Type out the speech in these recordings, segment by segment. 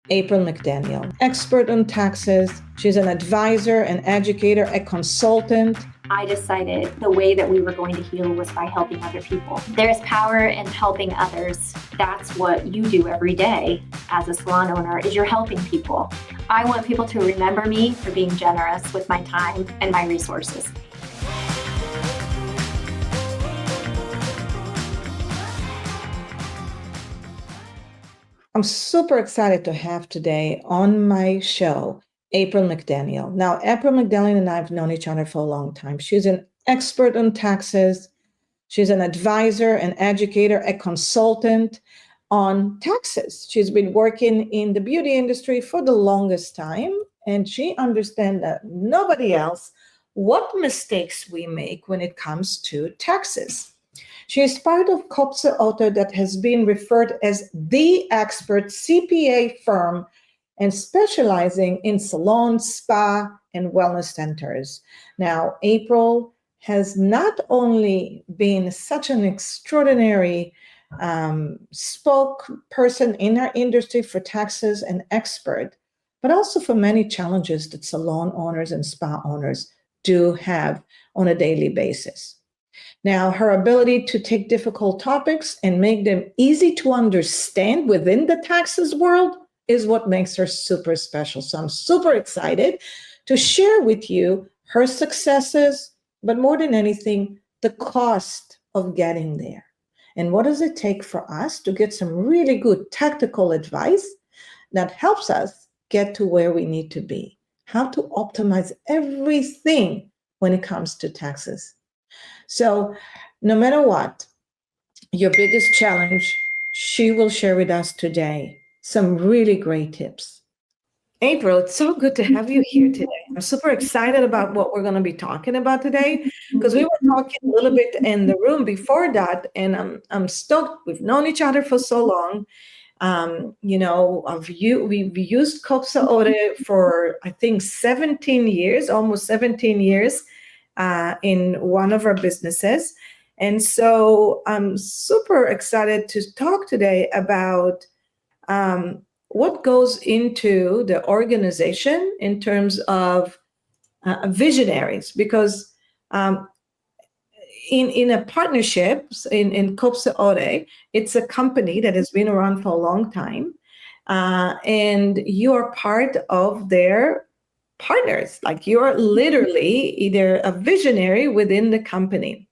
April McDaniel, expert on taxes. She's an advisor, an educator, a consultant. I decided the way that we were going to heal was by helping other people. There's power in helping others. That's what you do every day as a salon owner, is you're helping people. I want people to remember me for being generous with my time and my resources. I'm super excited to have today on my show April McDaniel. Now, April McDaniel and I have known each other for a long time. She's an expert on taxes. She's an advisor, an educator, a consultant on taxes. She's been working in the beauty industry for the longest time, and she understands that nobody else what mistakes we make when it comes to taxes. She is part of Kopsa Otte that has been referred as the expert CPA firm and specializing in salon, spa, and wellness centers. Now, April has not only been such an extraordinary spokesperson in our industry for taxes and expert, but also for many challenges that salon owners and spa owners do have on a daily basis. Now, her ability to take difficult topics and make them easy to understand within the taxes world is what makes her super special. So I'm super excited to share with you her successes, but more than anything, the cost of getting there. And what does it take for us to get some really good tactical advice that helps us get to where we need to be? How to optimize everything when it comes to taxes. So no matter what, your biggest challenge, she will share with us today some really great tips. April, it's so good to have you here today. I'm super excited about what we're going to be talking about today because we were talking a little bit in the room before that, and I'm stoked. We've known each other for so long. We've used Kopsa Otte for, I think, 17 years, almost 17 years in one of our businesses. And so I'm super excited to talk today about what goes into the organization in terms of visionaries, because in a partnership in Kopsa Otte, it's a company that has been around for a long time, and you are part of their partners. Like, you're literally either a visionary within the company.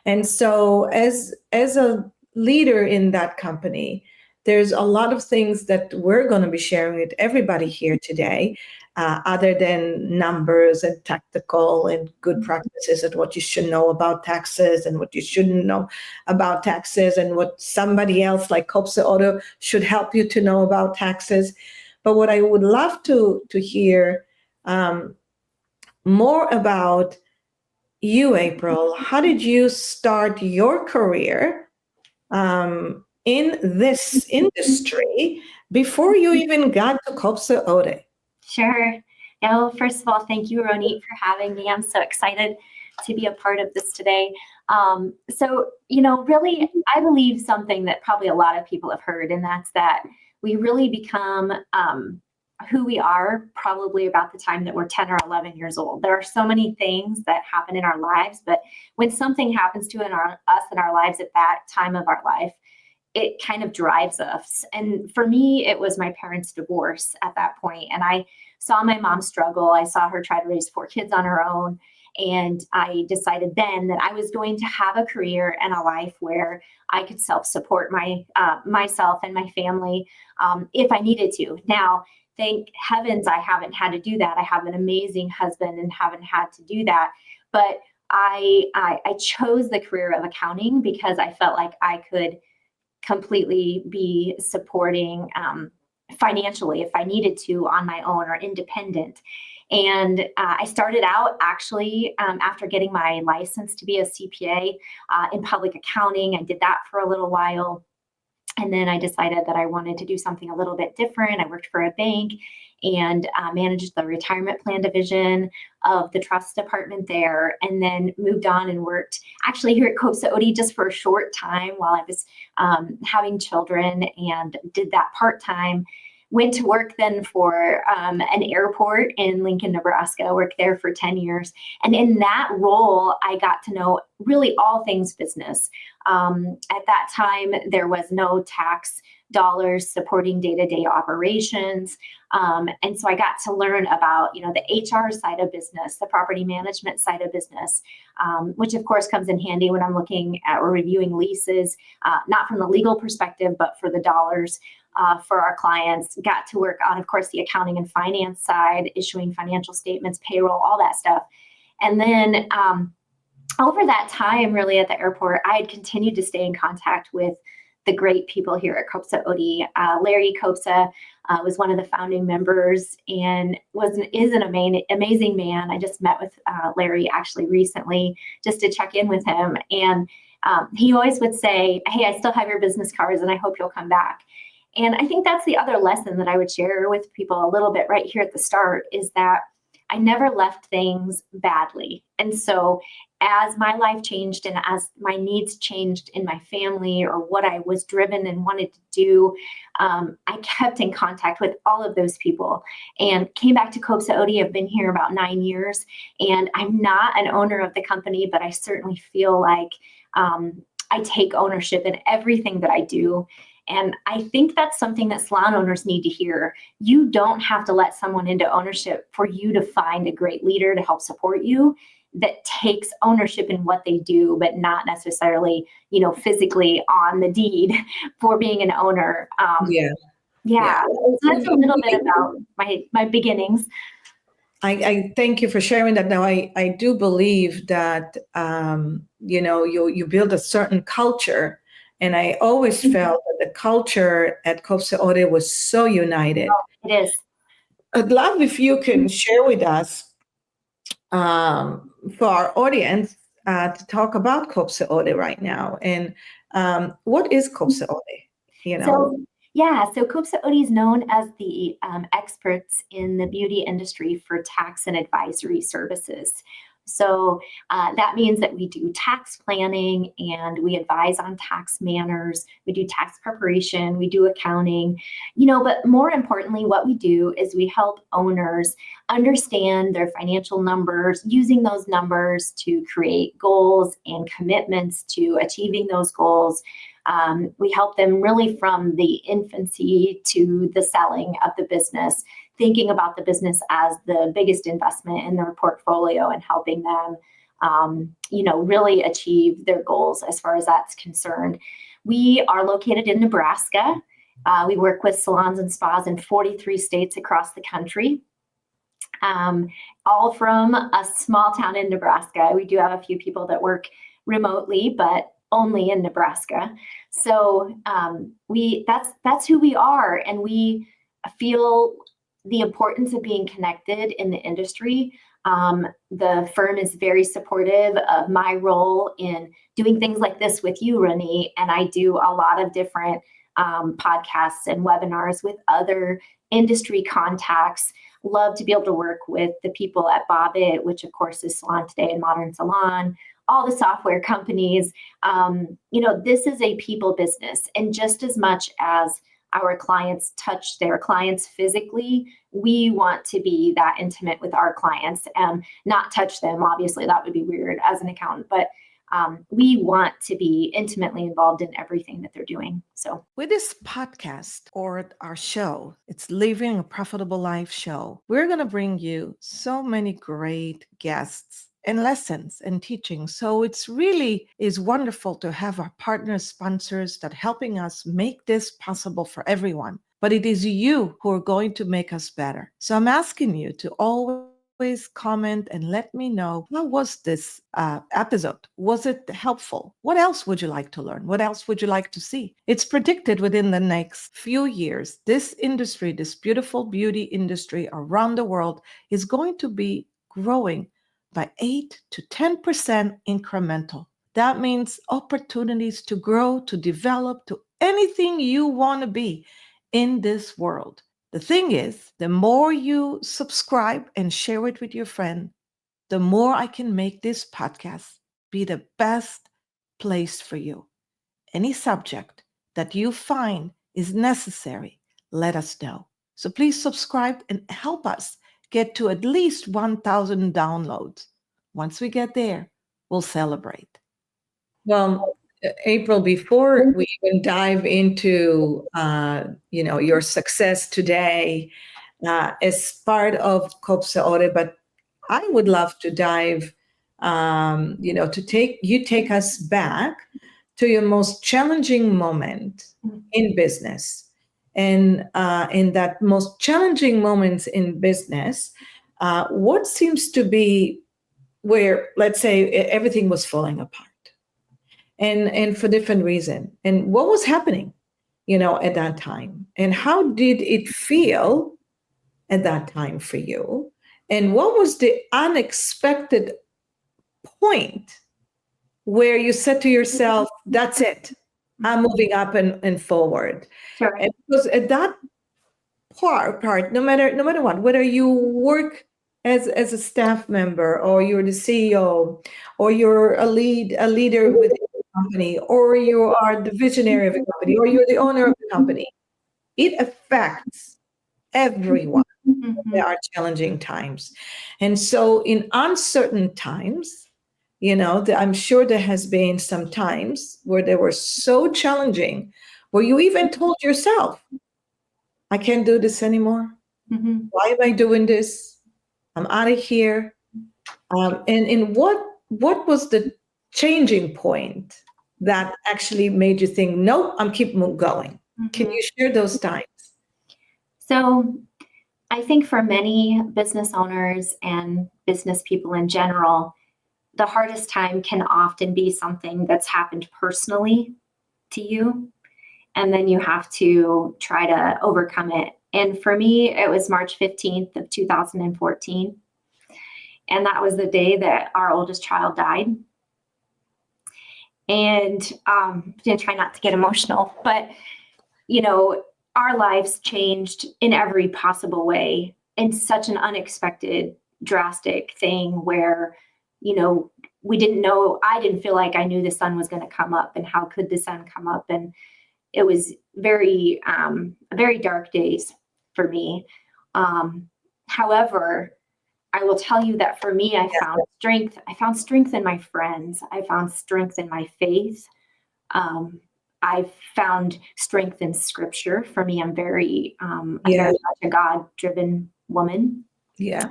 And so as a leader in that company, there's a lot of things that we're going to be sharing with everybody here today, other than numbers and tactical and good practices and what you should know about taxes and what you shouldn't know about taxes and what somebody else like Kopsa Otte should help you to know about taxes. But what I would love to hear more about you, April. How did you start your career in this industry before you even got to Kopsa Otte? Sure. Yeah, well, first of all, thank you, Ronit, for having me. I'm so excited to be a part of this today. Really, I believe something that probably a lot of people have heard, and that's that we really become who we are probably about the time that we're 10 or 11 years old. There are so many things that happen in our lives, but when something happens to us in our lives at that time of our life, it kind of drives us. And for me, it was my parents' divorce at that point. And I saw my mom struggle. I saw her try to raise 4 kids on her own. And I decided then that I was going to have a career and a life where I could self-support myself and my family if I needed to. Now, thank heavens I haven't had to do that. I have an amazing husband and haven't had to do that. But I chose the career of accounting because I felt like I could completely be supporting financially if I needed to on my own or independent. And I started out actually after getting my license to be a CPA in public accounting. I did that for a little while. And then I decided that I wanted to do something a little bit different. I worked for a bank and managed the retirement plan division of the trust department there, and then moved on and worked actually here at Kopsa Otte just for a short time while I was having children, and did that part-time. went to work then for an airport in Lincoln, Nebraska, worked there for 10 years. And in that role, I got to know really all things business. At that time, there was no tax dollars supporting day-to-day operations. And so I got to learn about, the HR side of business, the property management side of business, which of course comes in handy when I'm looking at or reviewing leases, not from the legal perspective, but for the dollars for our clients. Got to work on, of course, the accounting and finance side, issuing financial statements, payroll, all that stuff. And then over that time, really at the airport, I had continued to stay in contact with the great people here at Kopsa Otte. Larry Kopsa was one of the founding members and is an amazing man. I just met with Larry actually recently just to check in with him. And he always would say, hey, I still have your business cards and I hope you'll come back. And I think that's the other lesson that I would share with people a little bit right here at the start is that I never left things badly. And so as my life changed and as my needs changed in my family or what I was driven and wanted to do, I kept in contact with all of those people and came back to Kopsa Otte. I've been here about 9 years and I'm not an owner of the company, but I certainly feel like I take ownership in everything that I do. And I think that's something that salon owners need to hear. You don't have to let someone into ownership for you to find a great leader to help support you that takes ownership in what they do, but not necessarily, physically on the deed for being an owner. Yeah. So that's a little bit about my beginnings. I thank you for sharing that. Now, I do believe that, you build a certain culture. And I always felt that the culture at Kopsa Otte was so united. Oh, it is. I'd love if you can share with us, for our audience, to talk about Kopsa Otte right now. And what is Kopsa Otte? So Kopsa Otte is known as the experts in the beauty industry for tax and advisory services. So that means that we do tax planning and we advise on tax manners. We do tax preparation, we do accounting, but more importantly, what we do is we help owners understand their financial numbers, using those numbers to create goals and commitments to achieving those goals. We help them really from the infancy to the selling of the business, thinking about the business as the biggest investment in their portfolio and helping them, really achieve their goals as far as that's concerned. We are located in Nebraska. We work with salons and spas in 43 states across the country, all from a small town in Nebraska. We do have a few people that work remotely, but only in Nebraska. So that's who we are, and we feel the importance of being connected in the industry. The firm is very supportive of my role in doing things like this with you, Ronit, and I do a lot of different podcasts and webinars with other industry contacts. Love to be able to work with the people at Bobbit, which of course is Salon Today and Modern Salon, all the software companies. This is a people business, and just as much as our clients touch their clients physically, we want to be that intimate with our clients and not touch them. Obviously, that would be weird as an accountant, but we want to be intimately involved in everything that they're doing. So with this podcast or our show, it's Living a Profitable Life show, we're going to bring you so many great guests and lessons and teaching. So it's really is wonderful to have our partners, sponsors that helping us make this possible for everyone. But it is you who are going to make us better. So I'm asking you to always comment and let me know, how was this episode? Was it helpful? What else would you like to learn? What else would you like to see? It's predicted within the next few years, this industry, this beautiful beauty industry around the world is going to be growing by 8 to 10% incremental. That means opportunities to grow, to develop, to anything you want to be in this world. The thing is, the more you subscribe and share it with your friend, the more I can make this podcast be the best place for you. Any subject that you find is necessary, let us know. So please subscribe and help us get to at least 1,000 downloads. Once we get there, we'll celebrate. Well, April, before we even dive into your success today as part of Kopsa Otte, but I would love to dive, take us back to your most challenging moment in business. And in that most challenging moments in business, what seems to be where, let's say, everything was falling apart, and for different reason, and what was happening, at that time, and how did it feel at that time for you, and what was the unexpected point where you said to yourself, that's it, I'm moving up and forward. Sure. And because at that part, no matter what, whether you work as a staff member, or you're the CEO, or you're a leader within the company, or you are the visionary of a company, or you're the owner of the company, it affects everyone. There are challenging times. And so in uncertain times, I'm sure there has been some times where they were so challenging, where you even told yourself, I can't do this anymore. Why am I doing this? I'm out of here. And what was the changing point that actually made you think, no, I'm keep going? Can you share those times? So I think for many business owners and business people in general, the hardest time can often be something that's happened personally to you, and then you have to try to overcome it. And for me, it was March 15th of 2014. And that was the day that our oldest child died. And I'm going to try not to get emotional, but, our lives changed in every possible way, in such an unexpected, drastic thing where, we didn't know, I didn't feel like I knew the sun was going to come up, and how could the sun come up? And it was very dark days for me. However, I will tell you that for me, I found strength. I found strength in my friends. I found strength in my faith. I found strength in scripture. For me, I'm very much a God-driven woman. Yeah.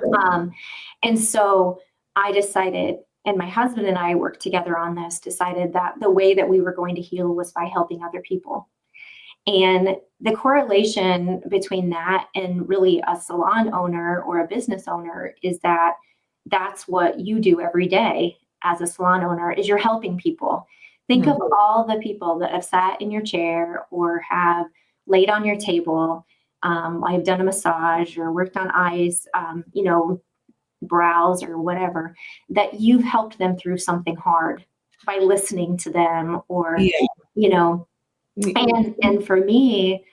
And so I decided, and my husband and I worked together on this, decided that the way that we were going to heal was by helping other people. And the correlation between that and really a salon owner or a business owner is that that's what you do every day as a salon owner, is you're helping people. Think of all the people that have sat in your chair or have laid on your table. I've done a massage or worked on eyes, brows or whatever, that you've helped them through something hard by listening to them, or, and for me,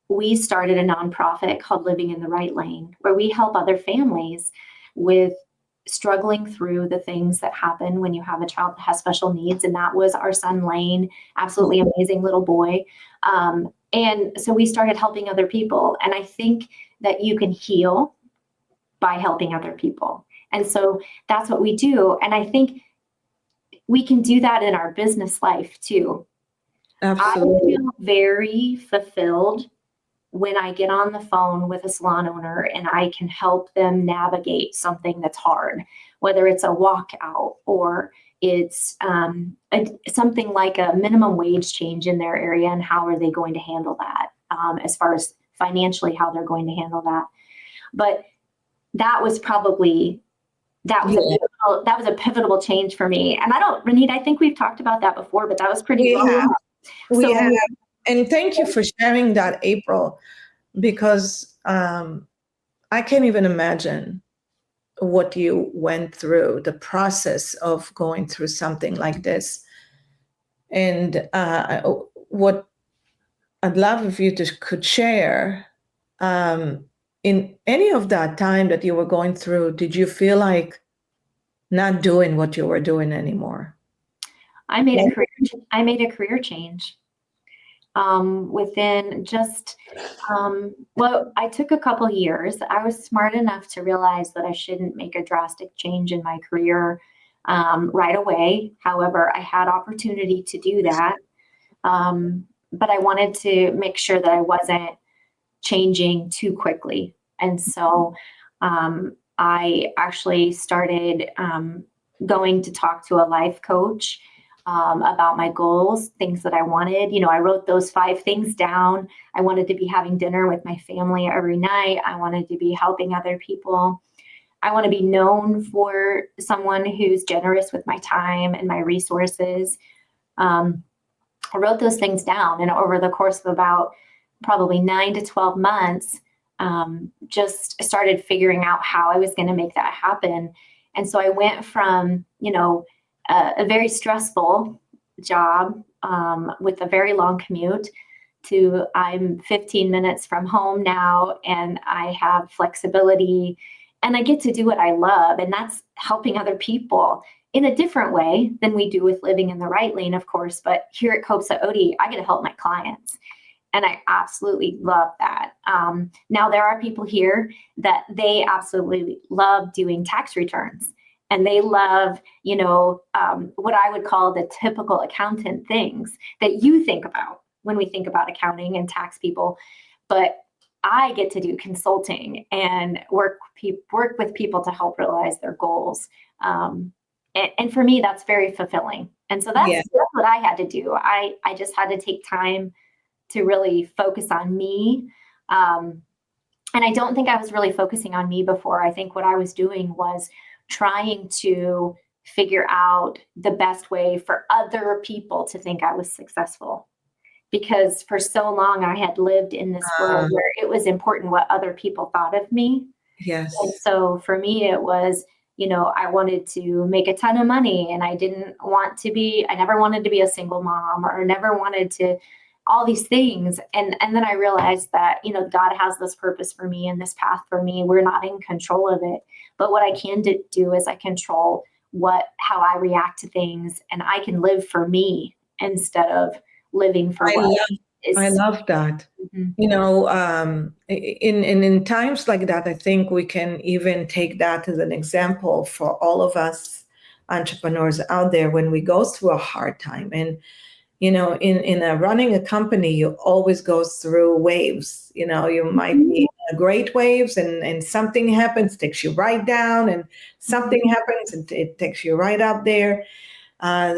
we started a nonprofit called Living in the Right Lane, where we help other families with struggling through the things that happen when you have a child that has special needs. And that was our son, Lane, absolutely amazing little boy. And so we started helping other people. And I think that you can heal by helping other people. And so that's what we do. And I think we can do that in our business life too. Absolutely. I feel very fulfilled when I get on the phone with a salon owner and I can help them navigate something that's hard, whether it's a walkout or it's something like a minimum wage change in their area, and how are they going to handle that, as far as financially, how they're going to handle that. But that was probably, that was a pivotal change for me. And Ronit, I think we've talked about that before, but that was pretty raw. We have. And thank you for sharing that, April, because I can't even imagine what you went through, the process of going through something like this. And what I'd love if you could share, in any of that time that you were going through, did you feel like not doing what you were doing anymore? I made a career change. within just, well, I took a couple years. I was smart enough to realize that I shouldn't make a drastic change in my career right away. However, I had opportunity to do that. But I wanted to make sure that I wasn't changing too quickly. And so I actually started going to talk to a life coach about my goals, things that I wanted. I wrote those 5 things down. I wanted to be having dinner with my family every night. I wanted to be helping other people. I want to be known for someone who's generous with my time and my resources. I wrote those things down, and over the course of about probably 9 to 12 months, just started figuring out how I was going to make that happen. And so I went from, a very stressful job with a very long commute to I'm 15 minutes from home now, and I have flexibility, and I get to do what I love, and that's helping other people in a different way than we do with living in the right lane, of course. But here at Kopsa Otte, I get to help my clients. And I absolutely love that. Now, there are people here that they absolutely love doing tax returns. And they love, what I would call the typical accountant things that you think about when we think about accounting and tax people. But I get to do consulting and work with people to help realize their goals. And for me, that's very fulfilling. And so that's what I had to do. I just had to take time to really focus on me. And I don't think I was really focusing on me before. I think what I was doing was trying to figure out the best way for other people to think I was successful. Because for so long I had lived in this world where it was important what other people thought of me. Yes. And so for me, it was, I wanted to make a ton of money, and I never wanted to be a single mom, or never wanted to, all these things. And then I realized that, God has this purpose for me and this path for me. We're not in control of it. But what I can do is I control how I react to things, and I can live for me instead of living for I love that. Mm-hmm. In times like that, I think we can even take that as an example for all of us entrepreneurs out there when we go through a hard time. And running a company, you always go through waves. You might be in great waves, and something happens, takes you right down, and something happens and it takes you right up there.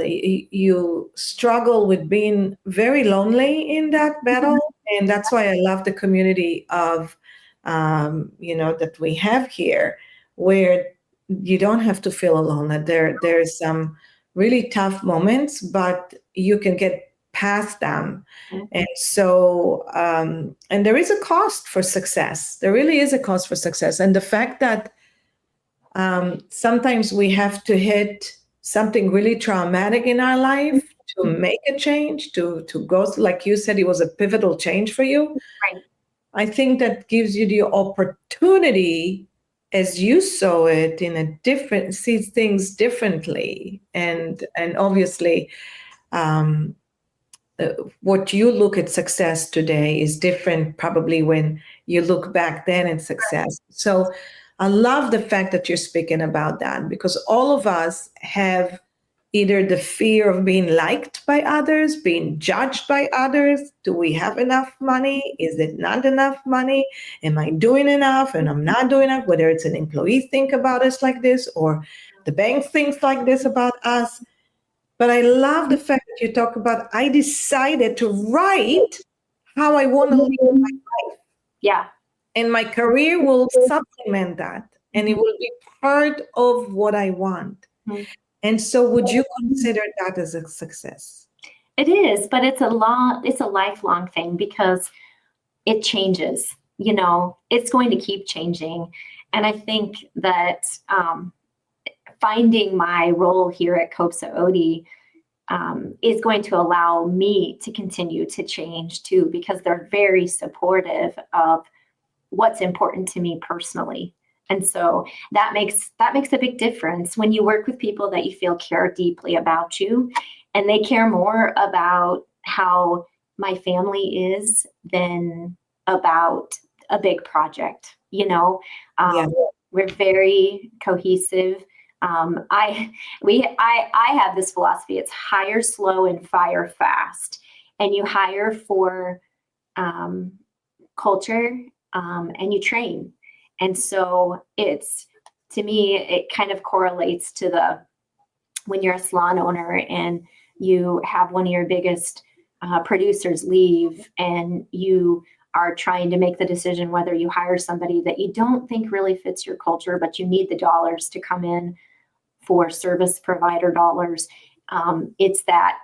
You struggle with being very lonely in that battle. And that's why I love the community of, that we have here, where you don't have to feel alone. That there's some really tough moments, but you can get past them. And so, and there is a cost for success. There really is a cost for success. And the fact that sometimes we have to hit something really traumatic in our life to make a change, to go, like you said, it was a pivotal change for you. Right. I think that gives you the opportunity, as you saw it, see things differently. And obviously, what you look at success today is different probably when you look back then at success. So I love the fact that you're speaking about that, because all of us have either the fear of being liked by others, being judged by others. Do we have enough money? Is it not enough money? Am I doing enough and I'm not doing enough? Whether it's an employee think about us like this or the bank thinks like this about us. But I love the fact that you talk about, I decided to write how I want to live my life. Yeah. And my career will supplement that. And it will be part of what I want. Mm-hmm. And so would you consider that as a success? It is, but it's a lifelong thing, because it changes, it's going to keep changing. And I think that finding my role here at Kopsa Otte is going to allow me to continue to change too, because they're very supportive of what's important to me personally. And so that makes a big difference when you work with people that you feel care deeply about you, and they care more about how my family is than about a big project. Yeah. We're very cohesive. I have this philosophy. It's hire slow and fire fast, and you hire for culture, and you train. And so to me, it kind of correlates to when you're a salon owner and you have one of your biggest producers leave, and you are trying to make the decision whether you hire somebody that you don't think really fits your culture, but you need the dollars to come in for service provider dollars. It's that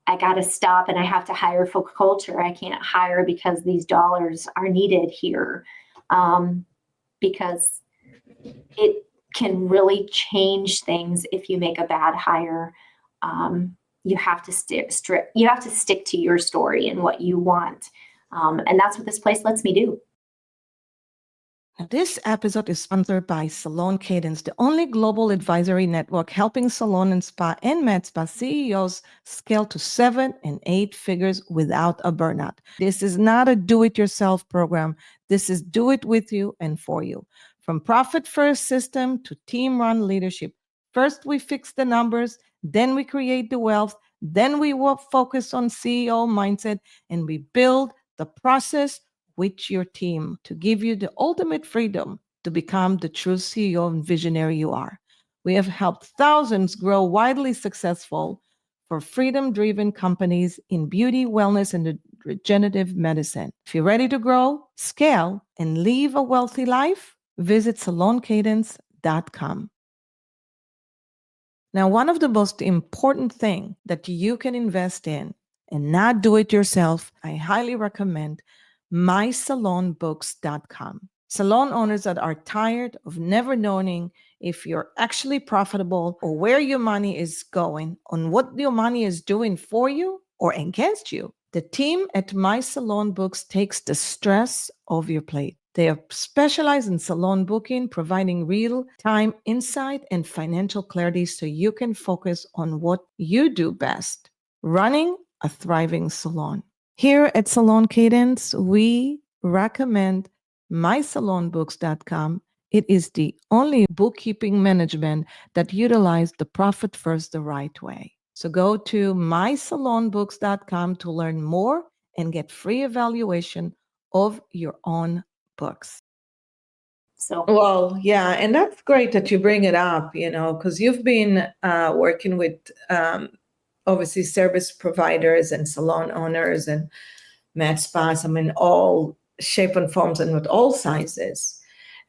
I got to stop and I have to hire for culture. I can't hire because these dollars are needed here, because it can really change things if you make a bad hire. You have to stick to your story and what you want. And that's what this place lets me do. Now, this episode is sponsored by Salon Cadence, the only global advisory network helping salon and spa and med spa CEOs scale to 7 and 8 figures without a burnout. This is not a do-it-yourself program. This is do it with you and for you. From profit-first system to team-run leadership. First, we fix the numbers, then we create the wealth, then we focus on CEO mindset, and we build the process with your team to give you the ultimate freedom to become the true CEO and visionary you are. We have helped thousands grow widely successful for freedom-driven companies in beauty, wellness, and regenerative medicine. If you're ready to grow, scale, and live a wealthy life, visit saloncadence.com. Now, one of the most important things that you can invest in and not do it yourself, I highly recommend mysalonbooks.com. Salon owners that are tired of never knowing if you're actually profitable or where your money is going, on what your money is doing for you or against you. The team at My Salon Books takes the stress off your plate. They are specialized in salon booking, providing real-time insight and financial clarity so you can focus on what you do best, running a thriving salon. Here at Salon Cadence, we recommend mysalonbooks.com. It is the only bookkeeping management that utilizes the profit first the right way. So go to mysalonbooks.com to learn more and get free evaluation of your own books. Well, yeah, and that's great that you bring it up, because you've been working with obviously service providers and salon owners and med spas, all shape and forms and with all sizes.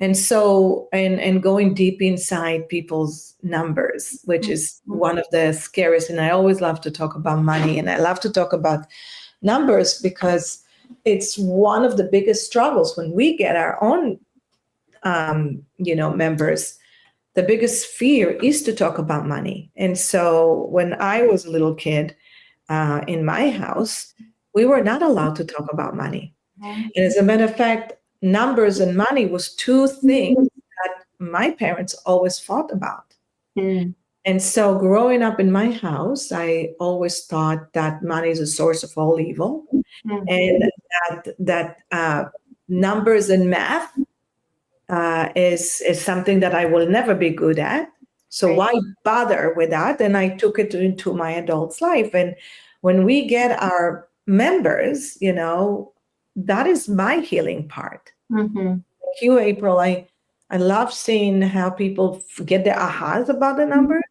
And so, and going deep inside people's numbers, which is one of the scariest. And I always love to talk about money, and I love to talk about numbers because it's one of the biggest struggles when we get our own, members. The biggest fear is to talk about money. And so when I was a little kid in my house, we were not allowed to talk about money. And as a matter of fact, numbers and money was two things that my parents always fought about. And so growing up in my house, I always thought that money is a source of all evil, and that numbers and math is something that I will never be good at. So why bother with that? And I took it into my adult life. And when we get our members, that is my healing part. Thank you, April. I love seeing how people get their ahas about the number,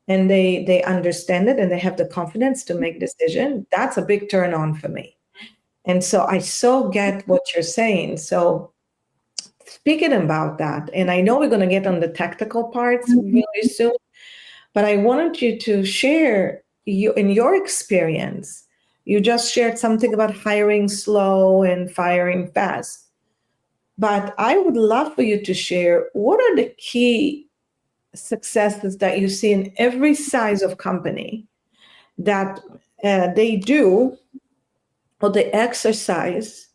and they understand it and they have the confidence to make decision. That's a big turn on for me. And so I so get what you're saying. So speaking about that, and I know we're going to get on the technical parts really soon, but I wanted you to share in your experience. You just shared something about hiring slow and firing fast. But I would love for you to share what are the key successes that you see in every size of company that they do, or the exercise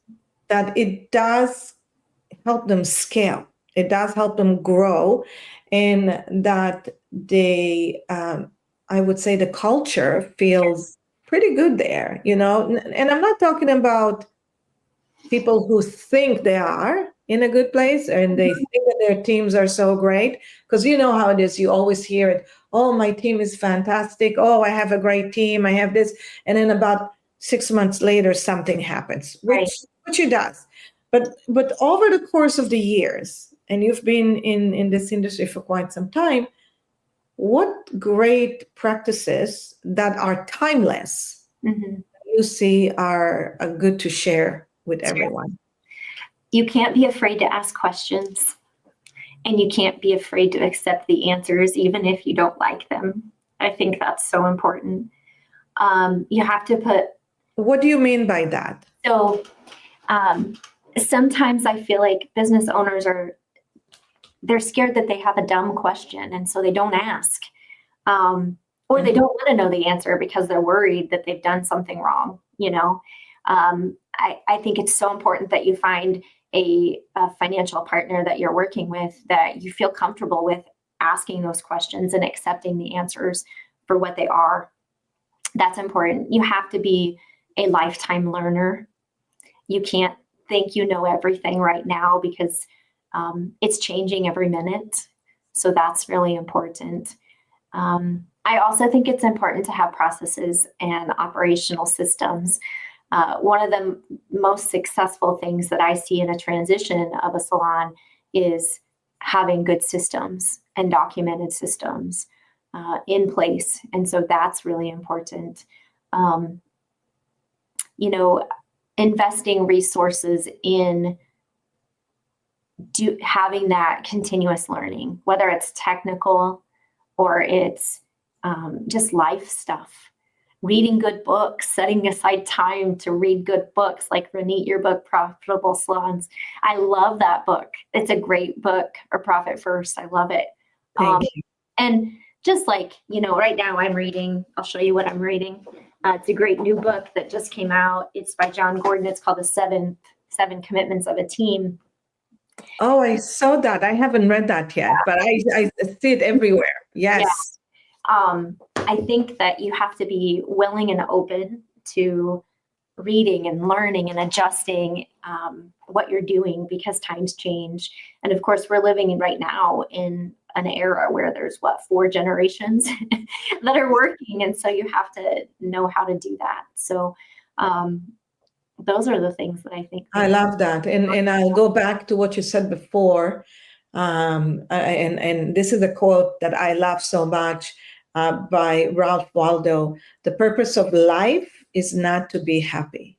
that it does help them scale. It does help them grow, and that they, I would say, the culture feels pretty good there, and I'm not talking about people who think they are in a good place and they think that their teams are so great, because you know how it is. You always hear it. Oh, my team is fantastic. Oh, I have a great team. I have this. And then about 6 months later, something happens, Right. which it does. But over the course of the years, and you've been in this industry for quite some time, what great practices that are timeless you see are good to share with everyone? You can't be afraid to ask questions, and you can't be afraid to accept the answers, even if you don't like them. I think that's so important. You have to put. What do you mean by that? So sometimes I feel like business owners they're scared that they have a dumb question, and so they don't ask. Or they don't want to know the answer because they're worried that they've done something wrong. I think it's so important that you find a financial partner that you're working with that you feel comfortable with asking those questions and accepting the answers for what they are. That's important. You have to be a lifetime learner. You can't think you know everything right now because it's changing every minute. So that's really important. I also think it's important to have processes and operational systems. One of the most successful things that I see in a transition of a salon is having good systems and documented systems in place. And so that's really important. Investing resources in having that continuous learning, whether it's technical or it's just life stuff. Reading good books, setting aside time to read good books, like Ronit, your book, Profitable Salons. I love that book. It's a great book, or Profit First. I love it. Thank you. And just like, right now I'm reading, I'll show you what I'm reading. It's a great new book that just came out. It's by John Gordon. It's called The Seven Commitments of a Team. Oh, I saw that. I haven't read that yet, but I see it everywhere. Yes. Yeah. I think that you have to be willing and open to reading and learning and adjusting what you're doing because times change. And of course, we're living right now in an era where there's 4 generations that are working. And so you have to know how to do that. So those are the things that I think. I love that. And I'll go back to what you said before. And this is a quote that I love so much by Ralph Waldo. The purpose of life is not to be happy.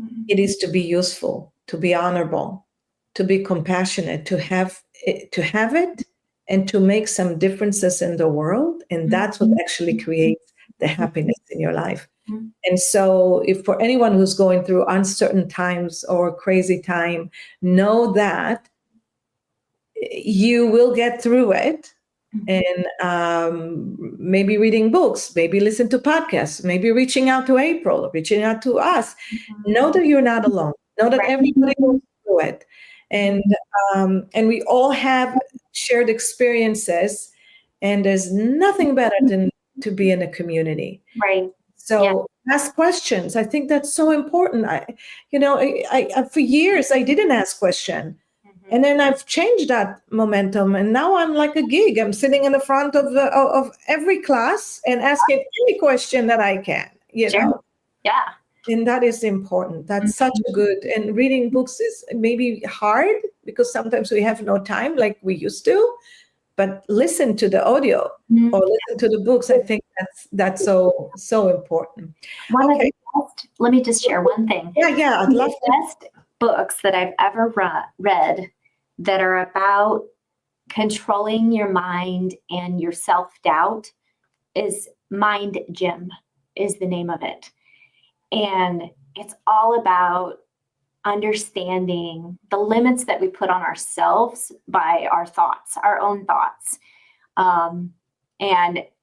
Mm-hmm. It is to be useful, to be honorable, to be compassionate, to have it and to make some differences in the world. And that's what actually creates the happiness in your life. Mm-hmm. And so if for anyone who's going through uncertain times or crazy time, know that you will get through it. And maybe reading books, maybe listen to podcasts, maybe reaching out to April, reaching out to us. Know that you're not alone. Know that everybody goes through it. And we all have shared experiences, and there's nothing better than to be in a community. Right. So ask questions. I think that's so important. I for years I didn't ask questions. And then I've changed that momentum, and now I'm like a gig. I'm sitting in the front of every class and asking any question that I can. Sure. Yeah. And that is important. That's such a good. And reading books is maybe hard because sometimes we have no time like we used to. But listen to the audio or listen to the books. I think that's so important. Let me just share one thing. Yeah. I'd love the best books that I've ever read that are about controlling your mind and your self-doubt is Mind Gym is the name of it. And it's all about understanding the limits that we put on ourselves by our thoughts, our own thoughts. And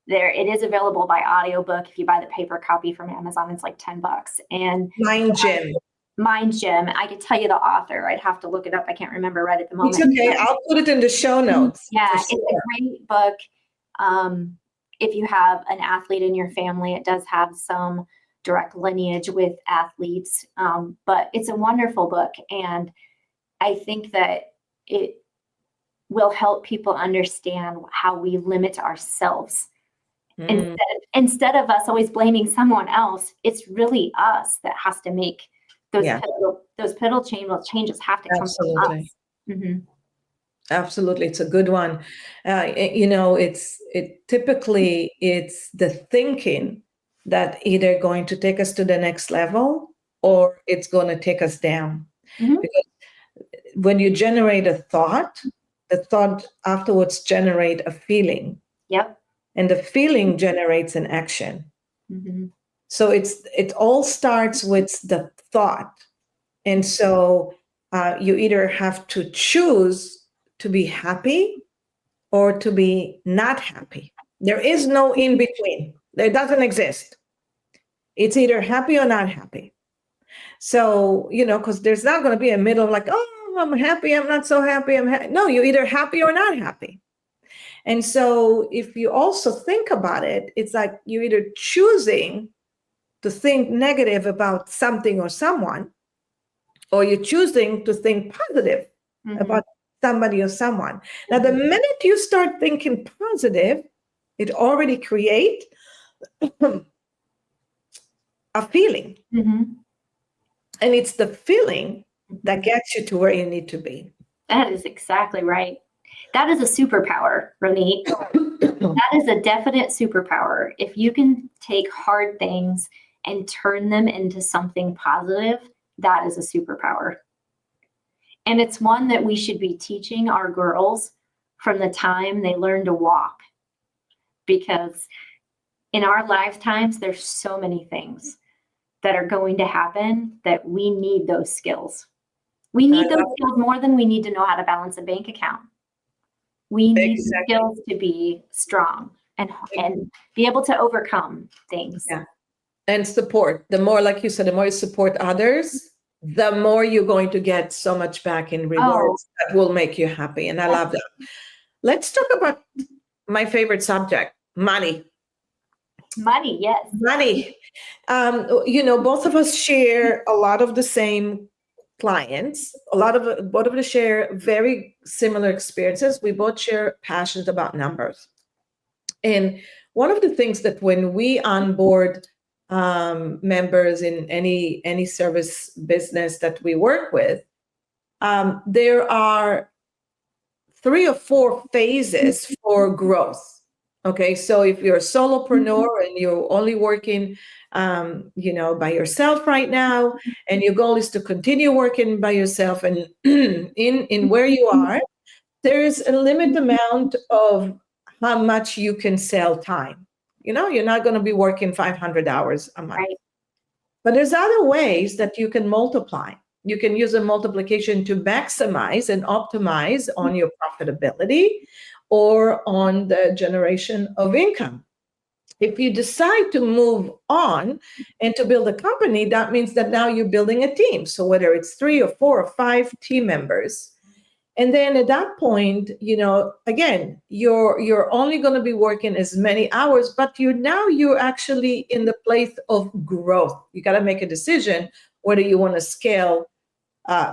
it is available by audiobook. If you buy the paper copy from Amazon, it's like $10. And Mind Gym. Mind Gym. I could tell you the author. I'd have to look it up. I can't remember right at the moment. It's okay. I'll put it in the show notes. Yeah, it's a great book. If you have an athlete in your family, it does have some direct lineage with athletes, but it's a wonderful book. And I think that it will help people understand how we limit ourselves. Instead of us always blaming someone else, it's really us that has to make those pivotal changes have to come from us. Mm-hmm. Absolutely, it's a good one. Typically it's the thinking that either going to take us to the next level or it's going to take us down. Mm-hmm. Because when you generate a thought, the thought afterwards generate a feeling. Yep. And the feeling generates an action. Mm-hmm. So it all starts with the thought. And so you either have to choose to be happy or to be not happy. There is no in between. There doesn't exist. It's either happy or not happy. So, because there's not going to be a middle like, oh, I'm happy, I'm not so happy, No, you're either happy or not happy. And so if you also think about it, it's like you're either choosing to think negative about something or someone, or you're choosing to think positive about somebody or someone. Now, the minute you start thinking positive, it already creates a feeling. Mm-hmm. And it's the feeling that gets you to where you need to be. That is exactly right. That is a superpower, Ronit. That is a definite superpower. If you can take hard things and turn them into something positive, that is a superpower. And it's one that we should be teaching our girls from the time they learn to walk. Because in our lifetimes, there's so many things that are going to happen that we need those skills. We need those skills more than we need to know how to balance a bank account. We need skills to be strong and be able to overcome things. Yeah. And support. The more, like you said, the more you support others, the more you're going to get so much back in rewards that will make you happy. And I love that. Let's talk about my favorite subject, money. Money, yes. Money. Both of us share a lot of the same clients. Both of us share very similar experiences. We both share passions about numbers. And one of the things that when we onboard members in any service business that we work with, there are 3 or 4 phases for growth. Okay, so if you're a solopreneur and you're only working, by yourself right now, and your goal is to continue working by yourself, and in where you are, there is a limited amount of how much you can sell time. You're not going to be working 500 hours a month. Right. But there's other ways that you can multiply. You can use a multiplication to maximize and optimize on your profitability or on the generation of income. If you decide to move on and to build a company, that means that now you're building a team. So whether it's 3 or 4 or 5 team members, and then at that point, again, you're only going to be working as many hours, but you're actually in the place of growth. You got to make a decision whether you want to scale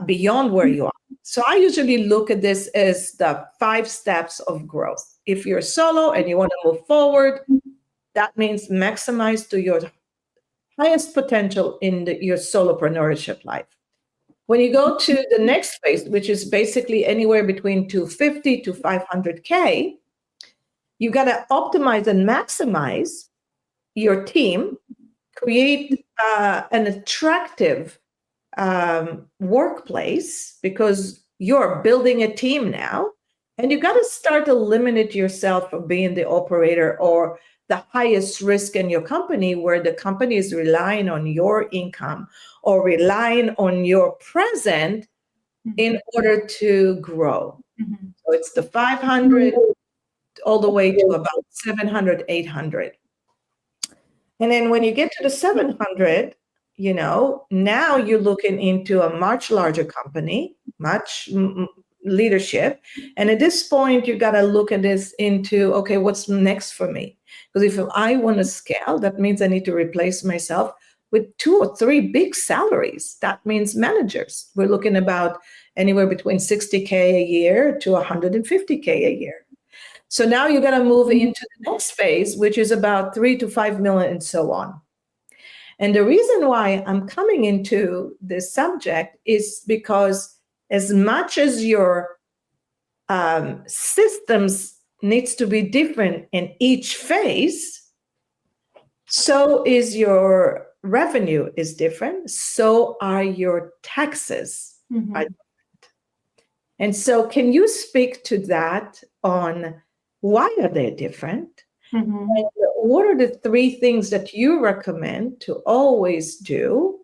beyond where you are. So I usually look at this as the 5 steps of growth. If you're solo and you want to move forward, that means maximize to your highest potential in your solopreneurship life. When you go to the next phase, which is basically anywhere between 250 to 500K, you got to optimize and maximize your team, create an attractive workplace, because you're building a team now, and you got to start to limit yourself from being the operator or the highest risk in your company, where the company is relying on your income or relying on your present in order to grow. Mm-hmm. So it's the 500 all the way to about 700, 800. And then when you get to the 700, now you're looking into a much larger company, much leadership. And at this point, you got to look at this into, okay, what's next for me? Because if I want to scale, that means I need to replace myself with 2 or 3 big salaries. That means managers. We're looking about anywhere between 60K a year to 150K a year. So now you're going to move into the next phase, which is about 3 to 5 million and so on. And the reason why I'm coming into this subject is because as much as your systems needs to be different in each phase, so is your revenue is different, so are your taxes. Mhm. Are different. And so can you speak to that on why are they different? Mhm. And what are the 3 things that you recommend to always do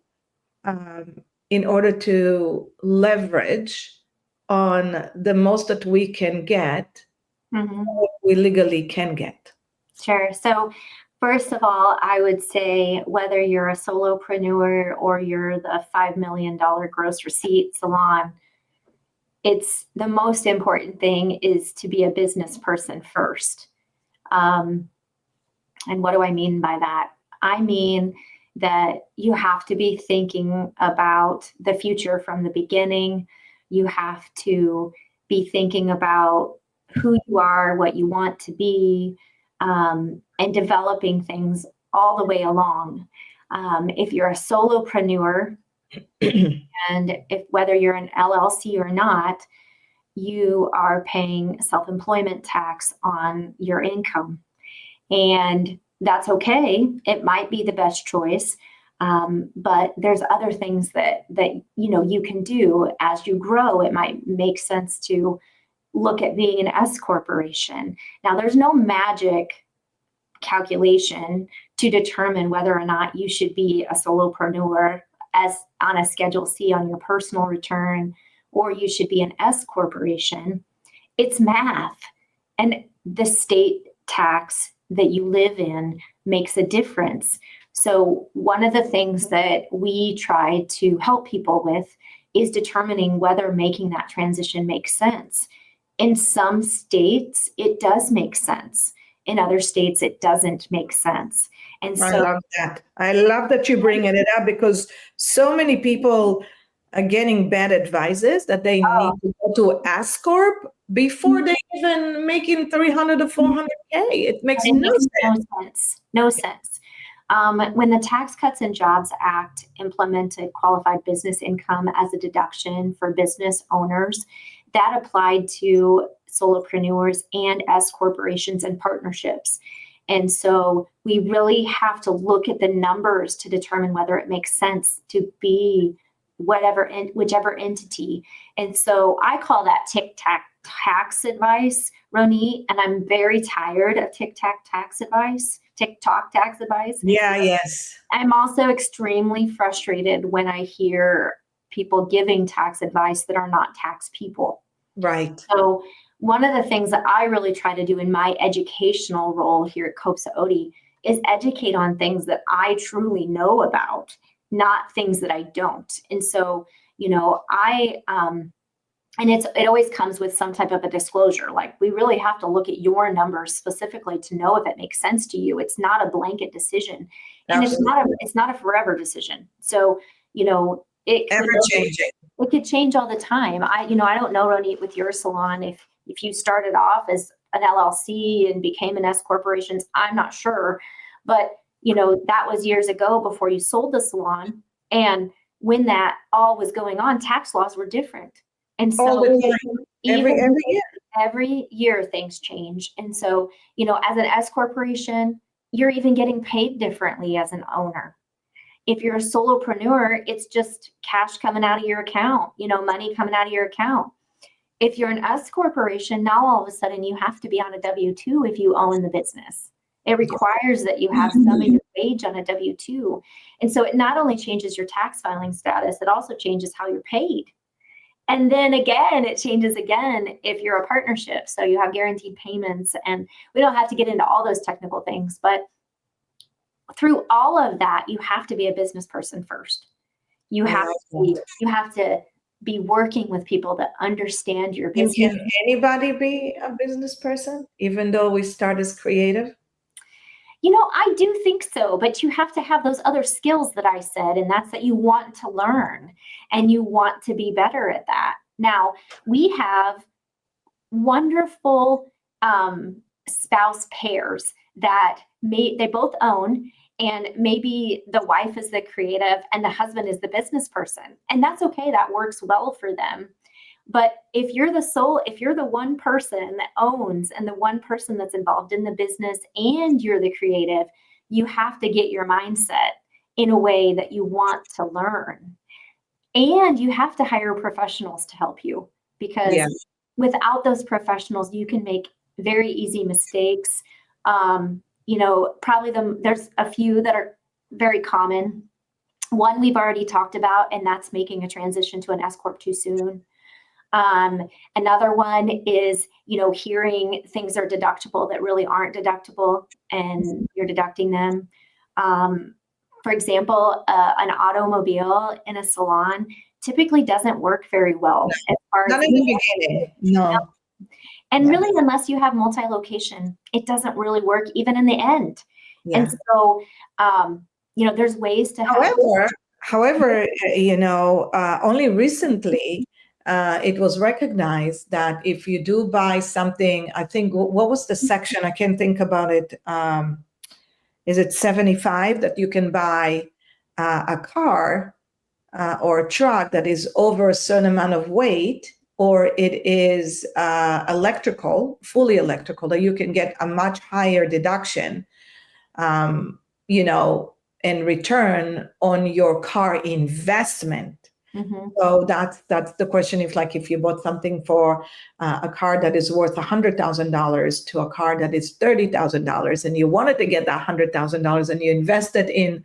in order to leverage on the most that we can get, Mhm. what we legally can get? Sure. So, first of all, I would say whether you're a solopreneur or you're the $5 million gross receipt salon, it's the most important thing is to be a business person first. And what do I mean by that? I mean that you have to be thinking about the future from the beginning. You have to be thinking about who you are, what you want to be, and developing things all the way along. If you're a solopreneur, and if whether you're an LLC or not, you are paying self-employment tax on your income. And that's okay. It might be the best choice. But there's other things that you can do as you grow. It might make sense to look at being an S corporation. Now, there's no magic calculation to determine whether or not you should be a solopreneur as on a Schedule C on your personal return, or you should be an S corporation. It's math, and the state tax that you live in makes a difference. So one of the things that we try to help people with is determining whether making that transition makes sense. In some states, it does make sense. In other states, it doesn't make sense. And I so, love that. I love that you're bringing it up because so many people are getting bad advices that they need to go to S Corp before they even making 300 or 400K. It makes it no makes sense. no sense. No sense. When the Tax Cuts and Jobs Act implemented qualified business income as a deduction for business owners, that applied to solopreneurs and S corporations and partnerships. And so we really have to look at the numbers to determine whether it makes sense to be whichever entity. And so I call that tic-tac tax advice, Ronit, and I'm very tired of tic-tac tax advice, TikTok tax advice. Yeah, yes. I'm also extremely frustrated when I hear people giving tax advice that are not tax people. Right. So one of the things that I really try to do in my educational role here at Kopsa Otte is educate on things that I truly know about, not things that I don't. And so, and it always comes with some type of a disclosure. Like, we really have to look at your numbers specifically to know if it makes sense to you. It's not a blanket decision, and it's not a forever decision. So, it Ever changing. it could change all the time. I don't know, Ronit, with your salon, if you started off as an LLC and became an S corporation, I'm not sure, but that was years ago before you sold the salon, and when that all was going on, tax laws were different. And All so the time. Every year. every year things change. And so, as an S corporation, you're even getting paid differently as an owner. If you're a solopreneur, it's just cash coming out of your account, money coming out of your account. If you're an S corporation, now all of a sudden you have to be on a W-2 if you own the business. It requires that you have some of your wage on a W-2. And so it not only changes your tax filing status, it also changes how you're paid. And then again, it changes again if you're a partnership. So you have guaranteed payments, and we don't have to get into all those technical things, but through all of that, you have to be a business person first. You have to be working with people that understand your And business. can anybody be a business person, even though we start as creative? I do think so, but you have to have those other skills that I said, and that's that you want to learn and you want to be better at that. Now, we have wonderful spouse pairs that they both own, and maybe the wife is the creative and the husband is the business person. And that's okay. That works well for them. But if you're the one person that owns and the one person that's involved in the business and you're the creative, you have to get your mindset in a way that you want to learn. And you have to hire professionals to help you, because without those professionals, you can make very easy mistakes. Probably there's a few that are very common. One we've already talked about, and that's making a transition to an S Corp too soon. Another one is, hearing things are deductible that really aren't deductible and you're deducting them. For example, an automobile in a salon typically doesn't work very well. As far Not as in the beginning. No. And really, unless you have multi-location, it doesn't really work even in the end. Yeah. And so, there's ways to have. However, only recently it was recognized that if you do buy something, I think, what was the section? I can't think about it. Is it 75 that you can buy a car or a truck that is over a certain amount of weight, or it is fully electrical, that you can get a much higher deduction, in return on your car investment. Mm-hmm. So that's the question. If you bought something for a car that is worth $100,000 to a car that is $30,000, and you wanted to get that $100,000 and you invested in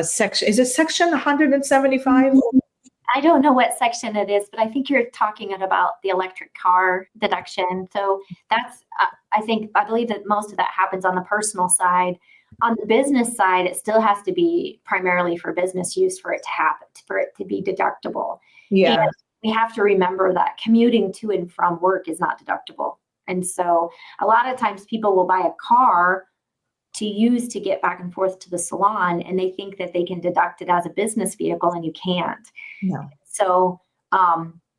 section, is it section 175? I don't know what section it is, but I think you're talking about the electric car deduction. So that's, I believe that most of that happens on the personal side. On the business side, it still has to be primarily for business use for it to happen, for it to be deductible. Yeah. And we have to remember that commuting to and from work is not deductible. And so a lot of times people will buy a car to use to get back and forth to the salon, and they think that they can deduct it as a business vehicle, and you can't. No. So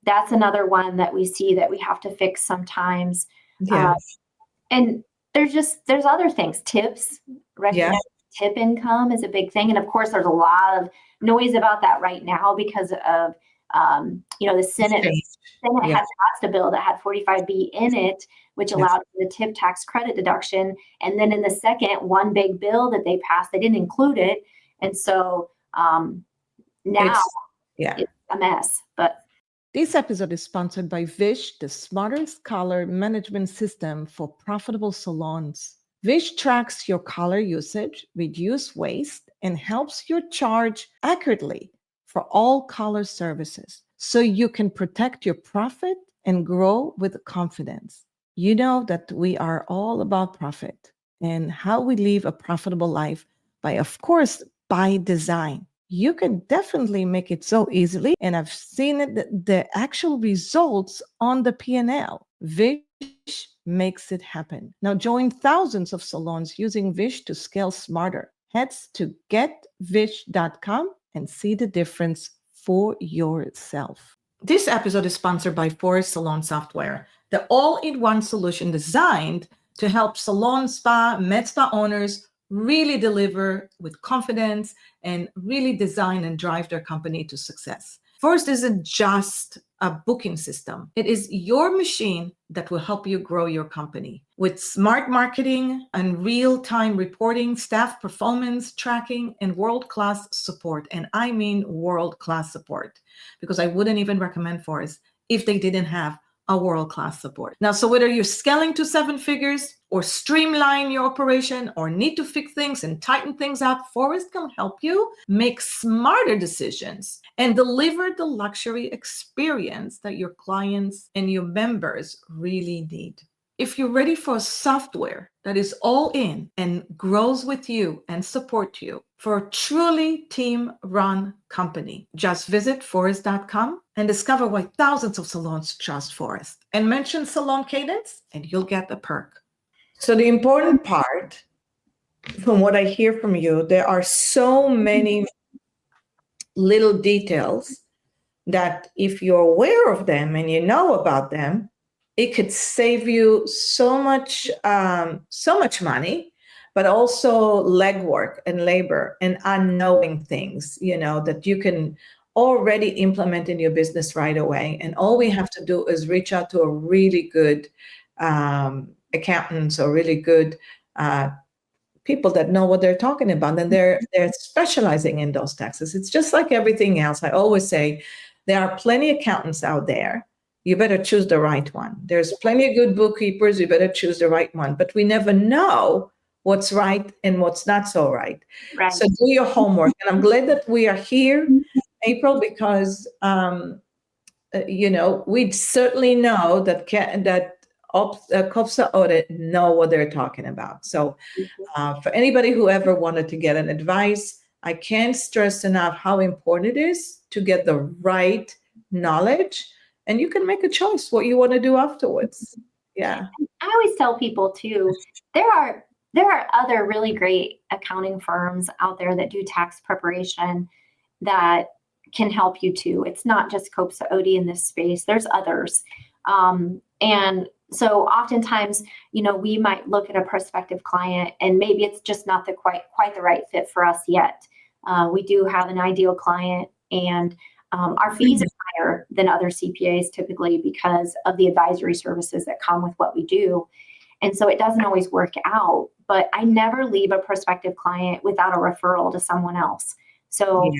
that's another one that we see that we have to fix sometimes. Yeah. And there's other things. Tips, recognizing tip income is a big thing. And of course, there's a lot of noise about that right now because of, the Senate had passed a bill that had 45B in it, which allowed for the tip tax credit deduction. And then in the second, one big bill that they passed, they didn't include it. And so now it's a mess. But this episode is sponsored by Vish, the smartest color management system for profitable salons. Vish tracks your color usage, reduces waste, and helps you charge accurately for all color services, so you can protect your profit and grow with confidence. You know that we are all about profit and how we live a profitable life by design. You can definitely make it so easily, and I've seen it, the actual results on the P&L. Vish makes it happen. Now join thousands of salons using Vish to scale smarter. Head to getvish.com and see the difference for yourself. This episode is sponsored by Forest Salon Software, the all-in-one solution designed to help salon, spa, med spa owners really deliver with confidence and really design and drive their company to success. Forest isn't just a booking system. It is your machine that will help you grow your company with smart marketing and real-time reporting, staff performance tracking, and world-class support. And I mean world-class support, because I wouldn't even recommend Forest if they didn't have a world-class support. Now, so whether you're scaling to 7 figures or streamline your operation or need to fix things and tighten things up, Forest can help you make smarter decisions and deliver the luxury experience that your clients and your members really need. If you're ready for a software that is all in and grows with you and support you for a truly team-run company, just visit forest.com and discover why thousands of salons trust Forest. And mention Salon Cadence and you'll get a perk. So the important part from what I hear from you, there are so many little details that if you're aware of them and you know about them, it could save you so much money, but also legwork and labor and unknowing things, that you can already implement in your business right away. And all we have to do is reach out to a really good accountants or really good people that know what they're talking about, and they're specializing in those taxes. It's just like everything else. I always say there are plenty of accountants out there. You better choose the right one. There's plenty of good bookkeepers. You better choose the right one. But we never know what's right and what's not so right. Right. So do your homework. And I'm glad that we are here, April, because we certainly know that Kopsa Otte know what they're talking about. So for anybody who ever wanted to get an advice, I can't stress enough how important it is to get the right knowledge, and you can make a choice what you want to do afterwards. Yeah. I always tell people too, there are other really great accounting firms out there that do tax preparation that can help you too. It's not just Kopsa Otte in this space. There's others. And so oftentimes, we might look at a prospective client and maybe it's just not quite the right fit for us yet. We do have an ideal client, and our fees are higher than other CPAs typically because of the advisory services that come with what we do. And so it doesn't always work out, but I never leave a prospective client without a referral to someone else. So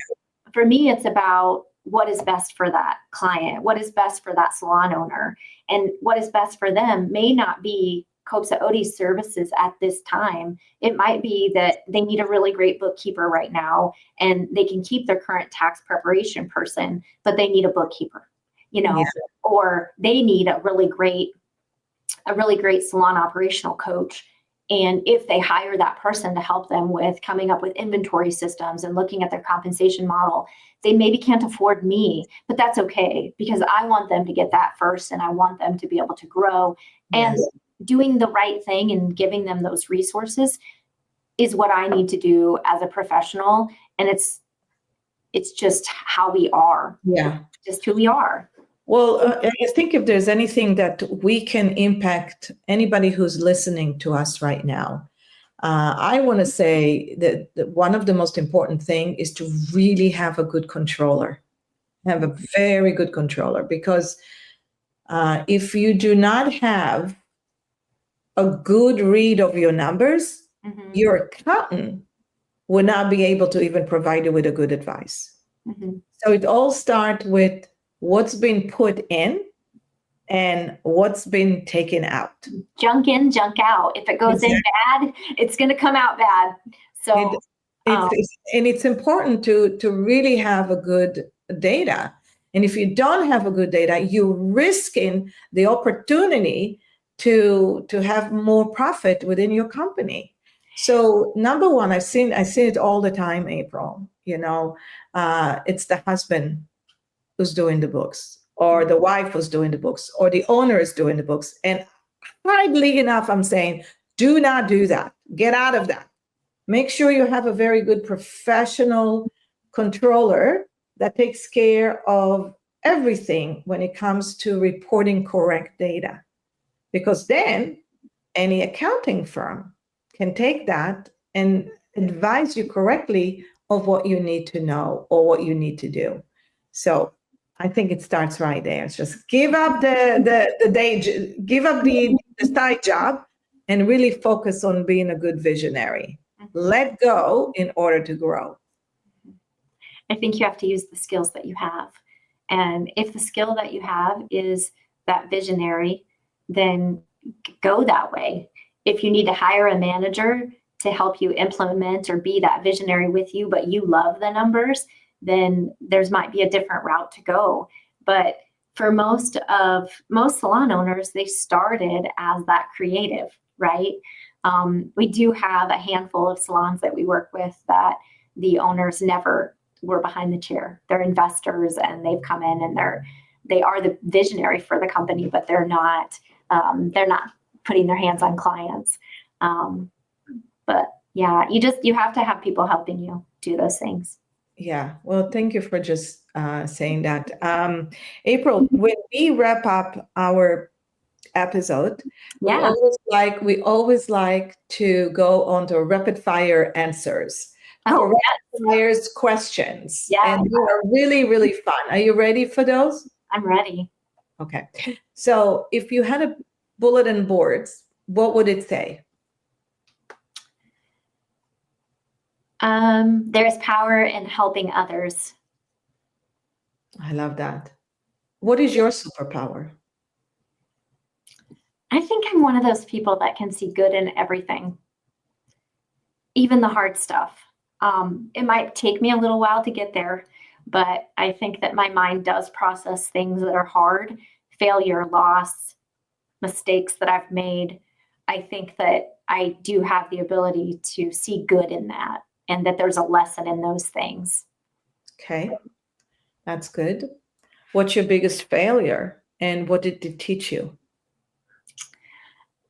for me, it's about what is best for that client, what is best for that salon owner, and what is best for them may not be Kopsa Otte's services at this time. It might be that they need a really great bookkeeper right now, and they can keep their current tax preparation person, but they need a bookkeeper, or they need a really great salon operational coach. And if they hire that person to help them with coming up with inventory systems and looking at their compensation model, they maybe can't afford me, but that's okay because I want them to get that first, and I want them to be able to grow. And doing the right thing and giving them those resources is what I need to do as a professional. And it's just how we are. Yeah. Just who we are. Well, I think if there's anything that we can impact anybody who's listening to us right now, I want to say that one of the most important thing is to really have a good controller, have a very good controller, because if you do not have a good read of your numbers, your accountant will not be able to even provide you with a good advice. So it all starts with what's been put in and what's been taken out. Junk in, junk out. If it goes in bad, it's going to come out bad. So it's important to really have a good data. And if you don't have a good data, you're risking the opportunity to have more profit within your company. So number one, I see it all the time, April. It's the husband who's doing the books, or the wife who's doing the books, or the owner is doing the books. And hardly enough, I'm saying, do not do that. Get out of that. Make sure you have a very good professional controller that takes care of everything when it comes to reporting correct data. Because then any accounting firm can take that and advise you correctly of what you need to know or what you need to do. So I think it starts right there. It's just give up the day, give up the side job, and really focus on being a good visionary. Let go in order to grow. I think you have to use the skills that you have. And if the skill that you have is that visionary, then go that way. If you need to hire a manager to help you implement or be that visionary with you, but you love the numbers, then there's might be a different route to go. But for most salon owners, they started as that creative, right? We do have a handful of salons that we work with that the owners never were behind the chair. They're investors, and they've come in and they are the visionary for the company, but they're not putting their hands on clients. But Yeah, you have to have people helping you do those things. Yeah, well, thank you for just saying that. April, when we wrap up our episode, Yeah. we always like to go on to rapid fire answers for Oh, rapid fires questions. yeah, And they are really, really fun. Are you ready for those? I'm ready. Okay. So if you had a bulletin board, what would it say? There's power in helping others. I love that. What is your superpower? I think I'm one of those people that can see good in everything, even the hard stuff. It might take me a little while to get there, but I think that my mind does process things that are hard, failure, loss, mistakes that I've made. I think that I do have the ability to see good in that and that there's a lesson in those things. Okay, that's good. What's your biggest failure and what did it teach you?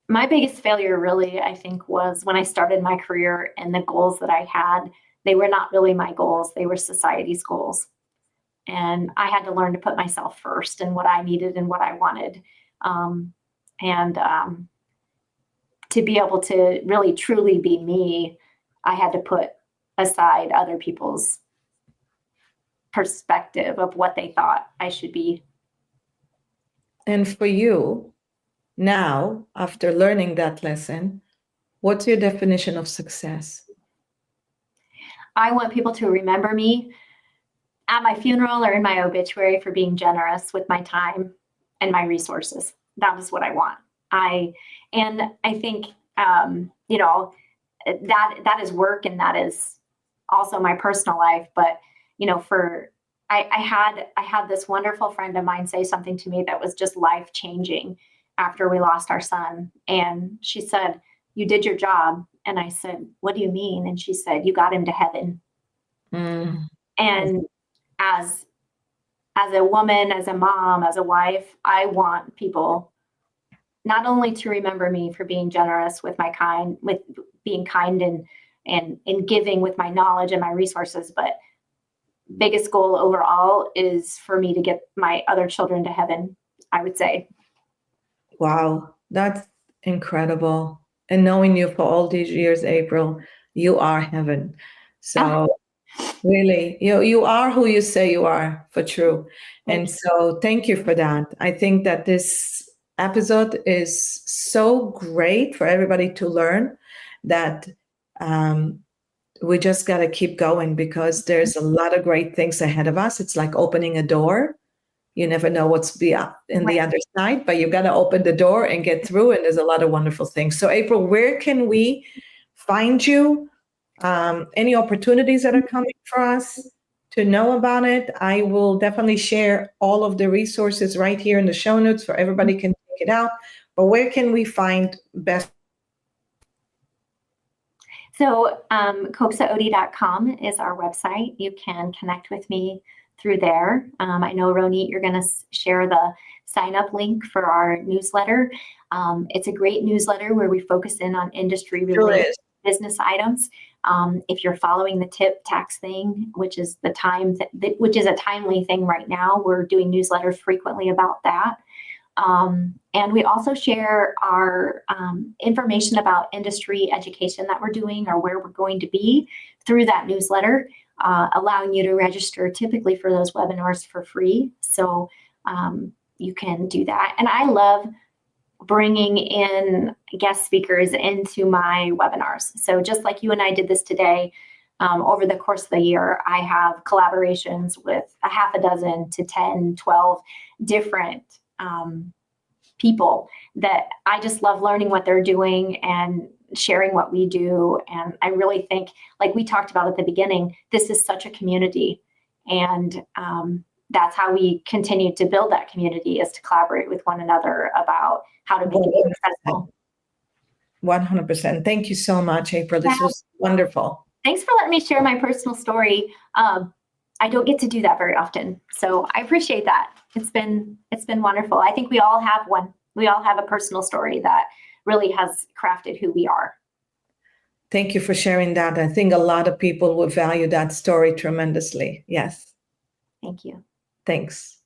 My biggest failure really, I think, was when I started my career and the goals that I had, they were not really my goals, they were society's goals. And I had to learn to put myself first and what I needed and what I wanted. And to be able to really truly be me, I had to put aside other people's perspective of what they thought I should be. And for you, now, after learning that lesson, what's your definition of success? I want people to remember me at my funeral or in my obituary for being generous with my time and my resources. That is what I want. I think that is work and that is also my personal life. But I had this wonderful friend of mine say something to me that was just life changing after we lost our son, and she said, "You did your job." And I said, "What do you mean?" And she said, "You got him to heaven." Mm. And as a woman, as a mom, as a wife, I want people not only to remember me for being generous with being kind and in giving with my knowledge and my resources, but biggest goal overall is for me to get my other children to heaven, I would say. Wow, that's incredible. And knowing you for all these years, April, you are heaven. So really, you are who you say you are, for true. And so thank you for that. I think that this episode is so great for everybody to learn that we just got to keep going because there's a lot of great things ahead of us. It's like opening a door. You never know what's in the other side, but you got to open the door and get through. And there's a lot of wonderful things. So April, where can we find you? Any opportunities that are coming for us to know about it? I will definitely share all of the resources right here in the show notes for everybody can check it out. But where can we find best? So kopsaotte.com is our website. You can connect with me through there. I know, Ronit, you're going to share the sign up link for our newsletter. It's a great newsletter where we focus in on industry related business items. If you're following the tip tax thing, which is a timely thing right now, we're doing newsletters frequently about that. And we also share our information about industry education that we're doing or where we're going to be through that newsletter, allowing you to register typically for those webinars for free. So you can do that. And I love bringing in guest speakers into my webinars. So just like you and I did this today, over the course of the year, I have collaborations with a half a dozen to 10, 12 different people that I just love learning what they're doing and sharing what we do. And I really think, like we talked about at the beginning, this is such a community. And that's how we continue to build that community, is to collaborate with one another about how to be successful. 100%. Thank you so much, April. This was wonderful. Thanks for letting me share my personal story. I don't get to do that very often, so I appreciate that. It's been wonderful. I think we all have one. We all have a personal story that really has crafted who we are. Thank you for sharing that. I think a lot of people will value that story tremendously. Yes. Thank you. Thanks.